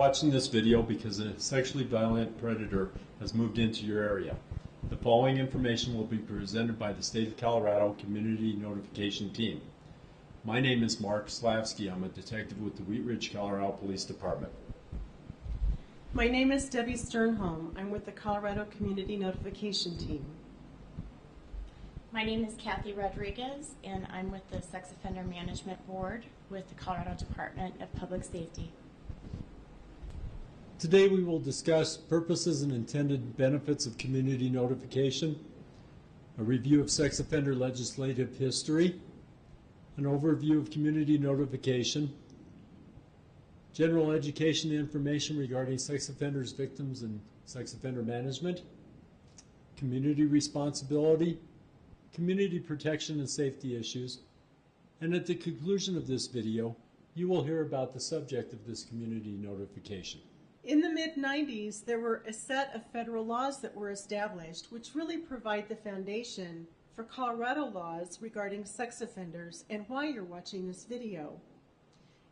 watching this video because a sexually violent predator has moved into your area. The following information will be presented by the State of Colorado Community Notification Team. My name is Mark Slavsky. I'm a detective with the Wheat Ridge, Colorado Police Department. My name is Debbie Sternholm. I'm with the Colorado Community Notification Team. My name is Kathy Rodriguez, and I'm with the Sex Offender Management Board with the Colorado Department of Public Safety. Today we will discuss purposes and intended benefits of community notification, a review of sex offender legislative history, an overview of community notification, general education and information regarding sex offenders, victims, and sex offender management, community responsibility, community protection and safety issues, and at the conclusion of this video, you will hear about the subject of this community notification. In the mid-90s, there were a set of federal laws that were established which really provide the foundation for Colorado laws regarding sex offenders and why you're watching this video.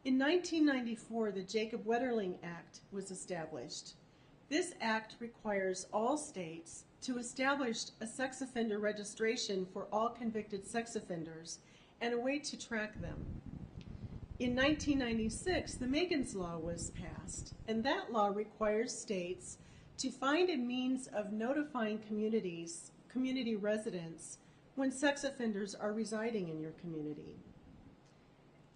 In 1994, the Jacob Wetterling Act was established. This act requires all states to establish a sex offender registration for all convicted sex offenders and a way to track them. In 1996, the Megan's Law was passed, and that law requires states to find a means of notifying community residents, when sex offenders are residing in your community.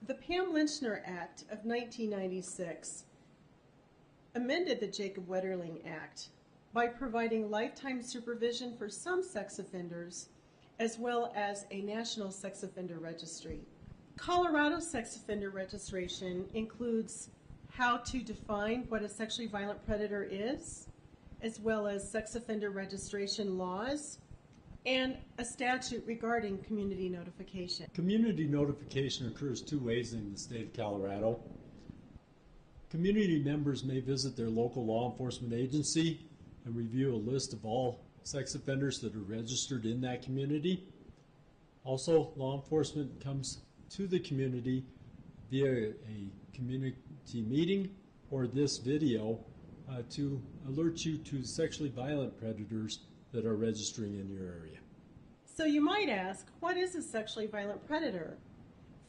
The Pam Lynchner Act of 1996 amended the Jacob Wetterling Act by providing lifetime supervision for some sex offenders, as well as a national sex offender registry. Colorado sex offender registration includes how to define what a sexually violent predator is, as well as sex offender registration laws, and a statute regarding community notification. Community notification occurs two ways in the state of Colorado. Community members may visit their local law enforcement agency and review a list of all sex offenders that are registered in that community. Also, law enforcement comes to the community via a community meeting or this video to alert you to sexually violent predators that are registering in your area. So you might ask, what is a sexually violent predator?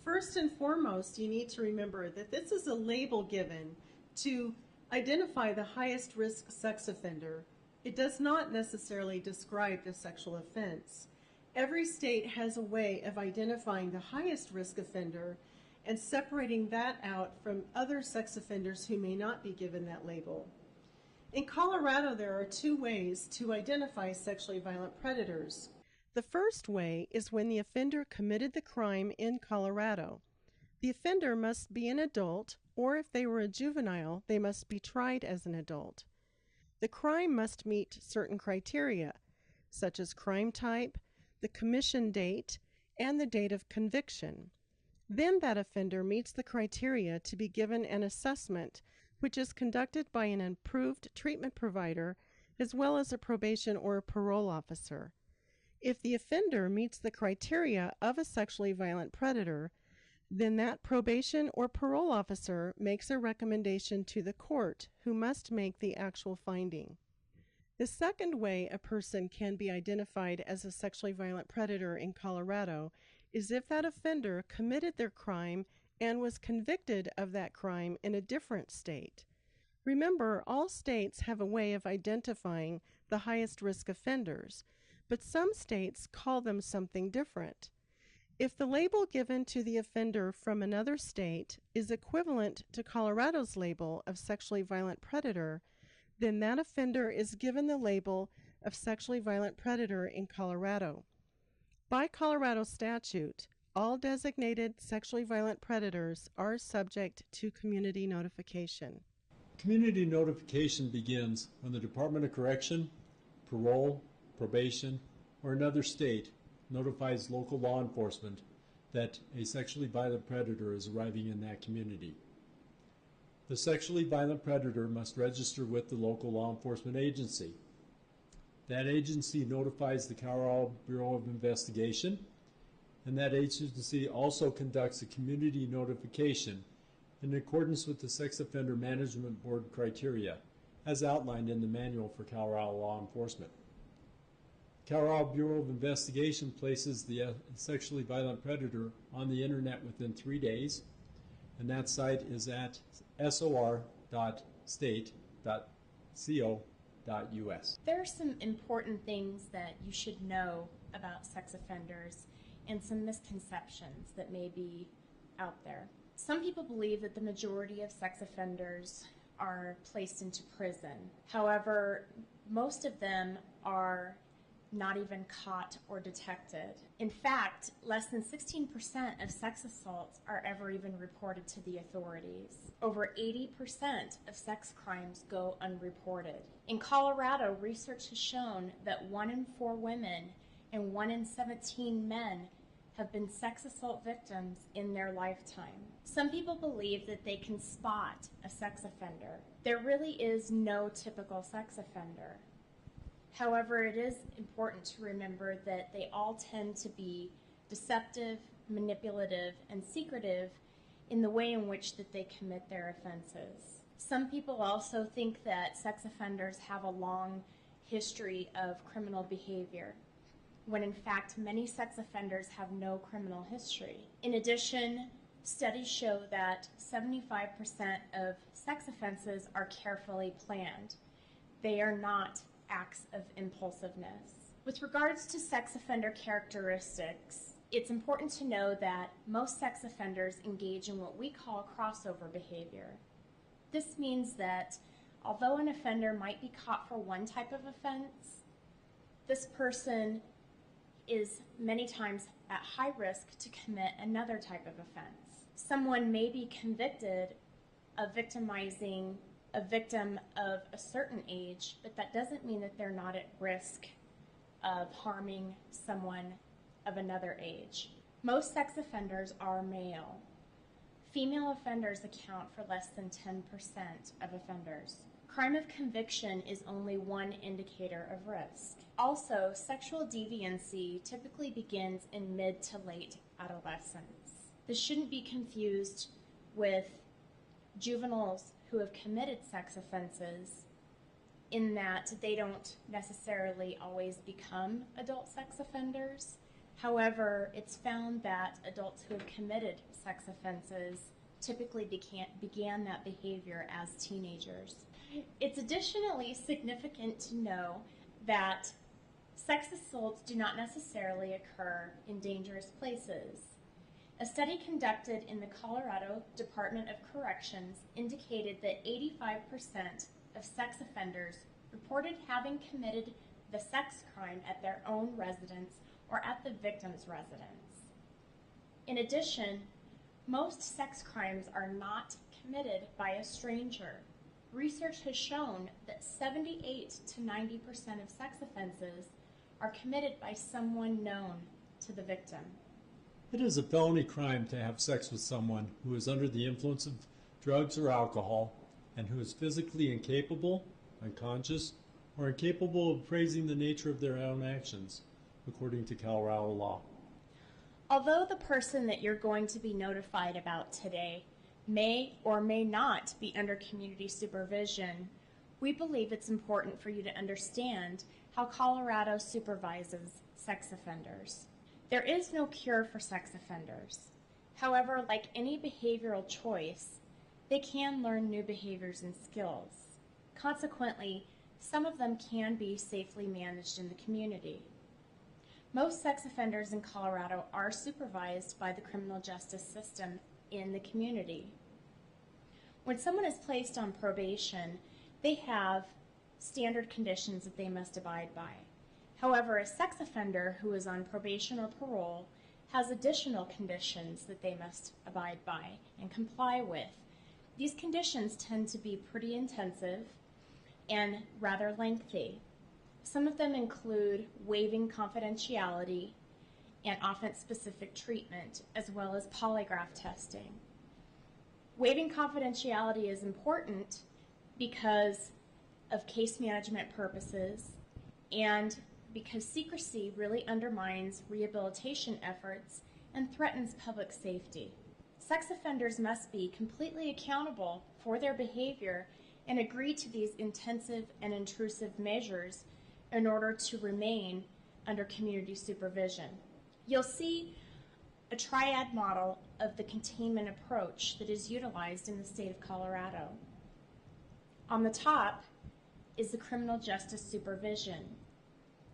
First and foremost, you need to remember that this is a label given to identify the highest risk sex offender. It does not necessarily describe the sexual offense. Every state has a way of identifying the highest risk offender and separating that out from other sex offenders who may not be given that label. In Colorado, there are two ways to identify sexually violent predators. The first way is when the offender committed the crime in Colorado. The offender must be an adult, or if they were a juvenile, they must be tried as an adult. The crime must meet certain criteria, such as crime type, the commission date, and the date of conviction. Then that offender meets the criteria to be given an assessment, which is conducted by an approved treatment provider as well as a probation or a parole officer. If the offender meets the criteria of a sexually violent predator, then that probation or parole officer makes a recommendation to the court, who must make the actual finding. The second way a person can be identified as a sexually violent predator in Colorado is if that offender committed their crime and was convicted of that crime in a different state. Remember, all states have a way of identifying the highest risk offenders, but some states call them something different. If the label given to the offender from another state is equivalent to Colorado's label of sexually violent predator, then that offender is given the label of sexually violent predator in Colorado. By Colorado statute, all designated sexually violent predators are subject to community notification. Community notification begins when the Department of Correction, parole, probation, or another state notifies local law enforcement that a sexually violent predator is arriving in that community. The sexually violent predator must register with the local law enforcement agency. That agency notifies the Colorado Bureau of Investigation, and that agency also conducts a community notification in accordance with the Sex Offender Management Board criteria, as outlined in the Manual for Colorado Law Enforcement. Colorado Bureau of Investigation places the sexually violent predator on the internet within 3 days, and that site is at sor.state.co.us. There are some important things that you should know about sex offenders and some misconceptions that may be out there. Some people believe that the majority of sex offenders are placed into prison. However, most of them are not even caught or detected. In fact, less than 16% of sex assaults are ever even reported to the authorities. Over 80% of sex crimes go unreported. In Colorado, research has shown that 1 in 4 women and 1 in 17 men have been sex assault victims in their lifetime. Some people believe that they can spot a sex offender. There really is no typical sex offender. However, it is important to remember that they all tend to be deceptive, manipulative, and secretive in the way in which that they commit their offenses. Some people also think that sex offenders have a long history of criminal behavior, when in fact many sex offenders have no criminal history. In addition, studies show that 75% of sex offenses are carefully planned. They are not acts of impulsiveness. With regards to sex offender characteristics, it's important to know that most sex offenders engage in what we call crossover behavior. This means that although an offender might be caught for one type of offense, this person is many times at high risk to commit another type of offense. Someone may be convicted of victimizing a victim of a certain age, but that doesn't mean that they're not at risk of harming someone of another age. Most sex offenders are male. Female offenders account for less than 10% of offenders. Crime of conviction is only one indicator of risk. Also, sexual deviancy typically begins in mid to late adolescence. This shouldn't be confused with juveniles who have committed sex offenses, in that they don't necessarily always become adult sex offenders. However, it's found that adults who have committed sex offenses typically began that behavior as teenagers. It's additionally significant to know that sex assaults do not necessarily occur in dangerous places. A study conducted in the Colorado Department of Corrections indicated that 85% of sex offenders reported having committed the sex crime at their own residence or at the victim's residence. In addition, most sex crimes are not committed by a stranger. Research has shown that 78 to 90% of sex offenses are committed by someone known to the victim. It is a felony crime to have sex with someone who is under the influence of drugs or alcohol and who is physically incapable, unconscious, or incapable of appraising the nature of their own actions, according to Colorado law. Although the person that you're going to be notified about today may or may not be under community supervision, we believe it's important for you to understand how Colorado supervises sex offenders. There is no cure for sex offenders. However, like any behavioral choice, they can learn new behaviors and skills. Consequently, some of them can be safely managed in the community. Most sex offenders in Colorado are supervised by the criminal justice system in the community. When someone is placed on probation, they have standard conditions that they must abide by. However, a sex offender who is on probation or parole has additional conditions that they must abide by and comply with. These conditions tend to be pretty intensive and rather lengthy. Some of them include waiving confidentiality and offense-specific treatment, as well as polygraph testing. Waiving confidentiality is important because of case management purposes and because secrecy really undermines rehabilitation efforts and threatens public safety. Sex offenders must be completely accountable for their behavior and agree to these intensive and intrusive measures in order to remain under community supervision. You'll see a triad model of the containment approach that is utilized in the state of Colorado. On the top is the criminal justice supervision.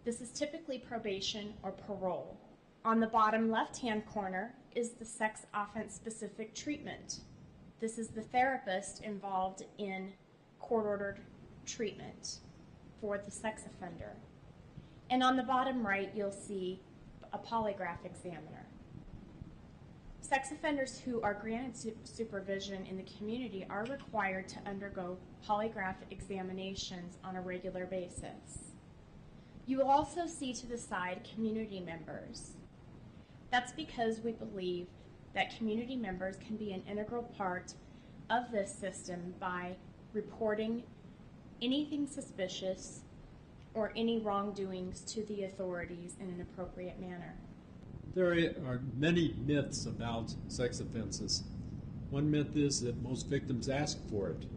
This is typically probation or parole. On the bottom left-hand corner is the sex offense-specific treatment. This is the therapist involved in court-ordered treatment for the sex offender. And on the bottom right, you'll see a polygraph examiner. Sex offenders who are granted supervision in the community are required to undergo polygraph examinations on a regular basis. You will also see to the side community members. That's because we believe that community members can be an integral part of this system by reporting anything suspicious or any wrongdoings to the authorities in an appropriate manner. There are many myths about sex offenses. One myth is that most victims ask for it.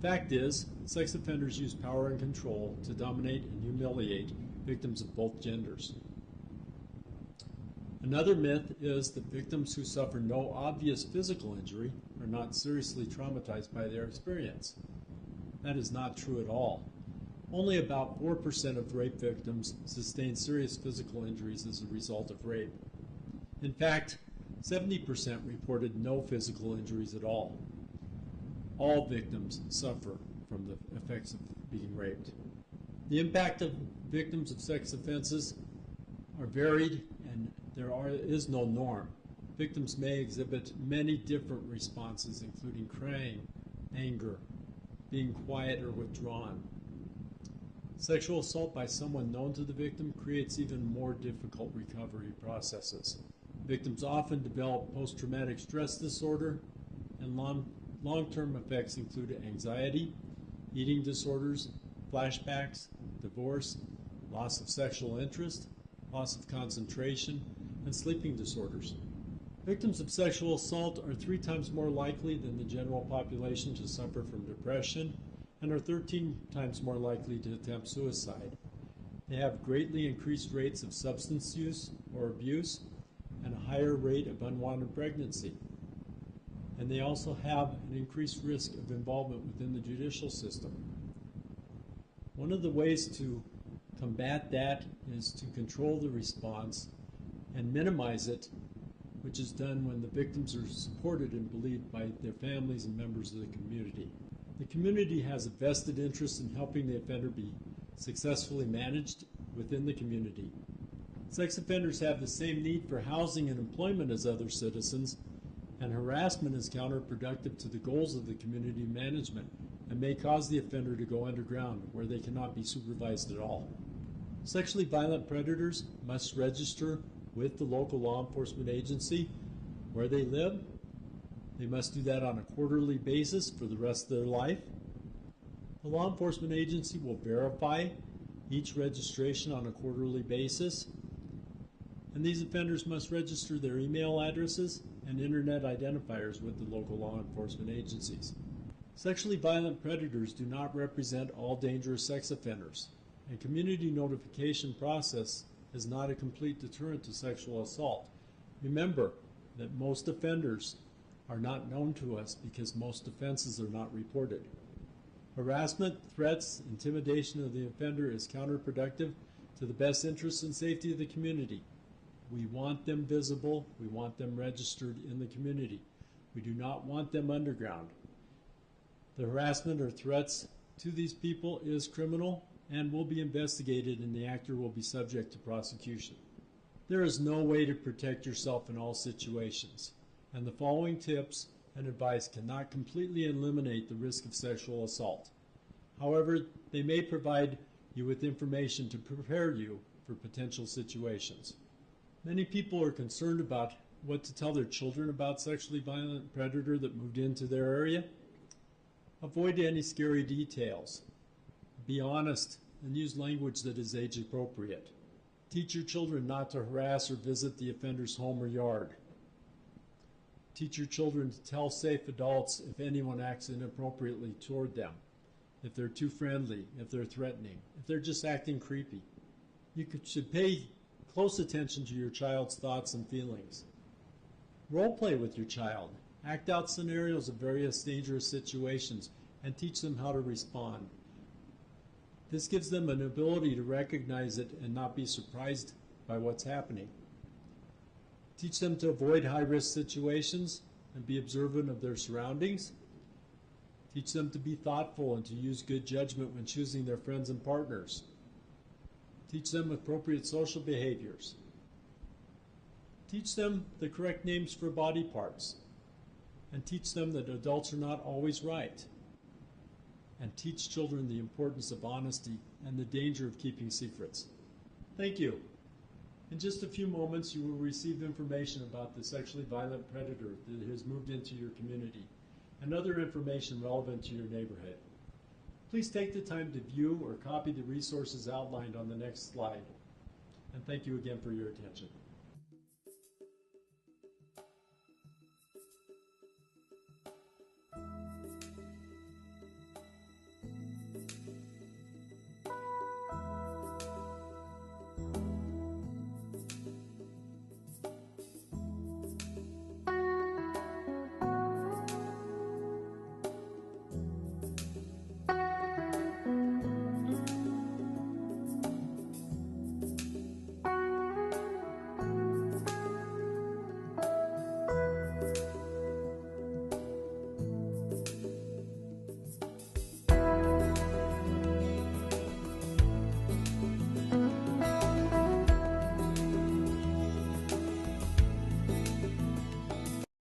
Fact is, sex offenders use power and control to dominate and humiliate victims of both genders. Another myth is that victims who suffer no obvious physical injury are not seriously traumatized by their experience. That is not true at all. Only about 4% of rape victims sustain serious physical injuries as a result of rape. In fact, 70% reported no physical injuries at all. All victims suffer from the effects of being raped. The impact of victims of sex offenses are varied, and there is no norm. Victims may exhibit many different responses, including crying, anger, being quiet or withdrawn. Sexual assault by someone known to the victim creates even more difficult recovery processes. Victims often develop post-traumatic stress disorder, and long-term effects include anxiety, eating disorders, flashbacks, divorce, loss of sexual interest, loss of concentration, and sleeping disorders. Victims of sexual assault are 3 times more likely than the general population to suffer from depression and are 13 times more likely to attempt suicide. They have greatly increased rates of substance use or abuse and a higher rate of unwanted pregnancy. And they also have an increased risk of involvement within the judicial system. One of the ways to combat that is to control the response and minimize it, which is done when the victims are supported and believed by their families and members of the community. The community has a vested interest in helping the offender be successfully managed within the community. Sex offenders have the same need for housing and employment as other citizens, and harassment is counterproductive to the goals of the community management and may cause the offender to go underground where they cannot be supervised at all. Sexually violent predators must register with the local law enforcement agency where they live. They must do that on a quarterly basis for the rest of their life. The law enforcement agency will verify each registration on a quarterly basis, and these offenders must register their email addresses and internet identifiers with the local law enforcement agencies. Sexually violent predators do not represent all dangerous sex offenders, and community notification process is not a complete deterrent to sexual assault. Remember that most offenders are not known to us because most offenses are not reported. Harassment, threats, intimidation of the offender is counterproductive to the best interests and safety of the community. We want them visible, we want them registered in the community. We do not want them underground. The harassment or threats to these people is criminal and will be investigated, and the actor will be subject to prosecution. There is no way to protect yourself in all situations, and the following tips and advice cannot completely eliminate the risk of sexual assault. However, they may provide you with information to prepare you for potential situations. Many people are concerned about what to tell their children about sexually violent predator that moved into their area. Avoid any scary details. Be honest and use language that is age appropriate. Teach your children not to harass or visit the offender's home or yard. Teach your children to tell safe adults if anyone acts inappropriately toward them, if they're too friendly, if they're threatening, if they're just acting creepy. Should pay close attention to your child's thoughts and feelings. Role play with your child. Act out scenarios of various dangerous situations and teach them how to respond. This gives them an ability to recognize it and not be surprised by what's happening. Teach them to avoid high-risk situations and be observant of their surroundings. Teach them to be thoughtful and to use good judgment when choosing their friends and partners. Teach them appropriate social behaviors. Teach them the correct names for body parts. And teach them that adults are not always right. And teach children the importance of honesty and the danger of keeping secrets. Thank you. In just a few moments, you will receive information about the sexually violent predator that has moved into your community and other information relevant to your neighborhood. Please take the time to view or copy the resources outlined on the next slide. And thank you again for your attention.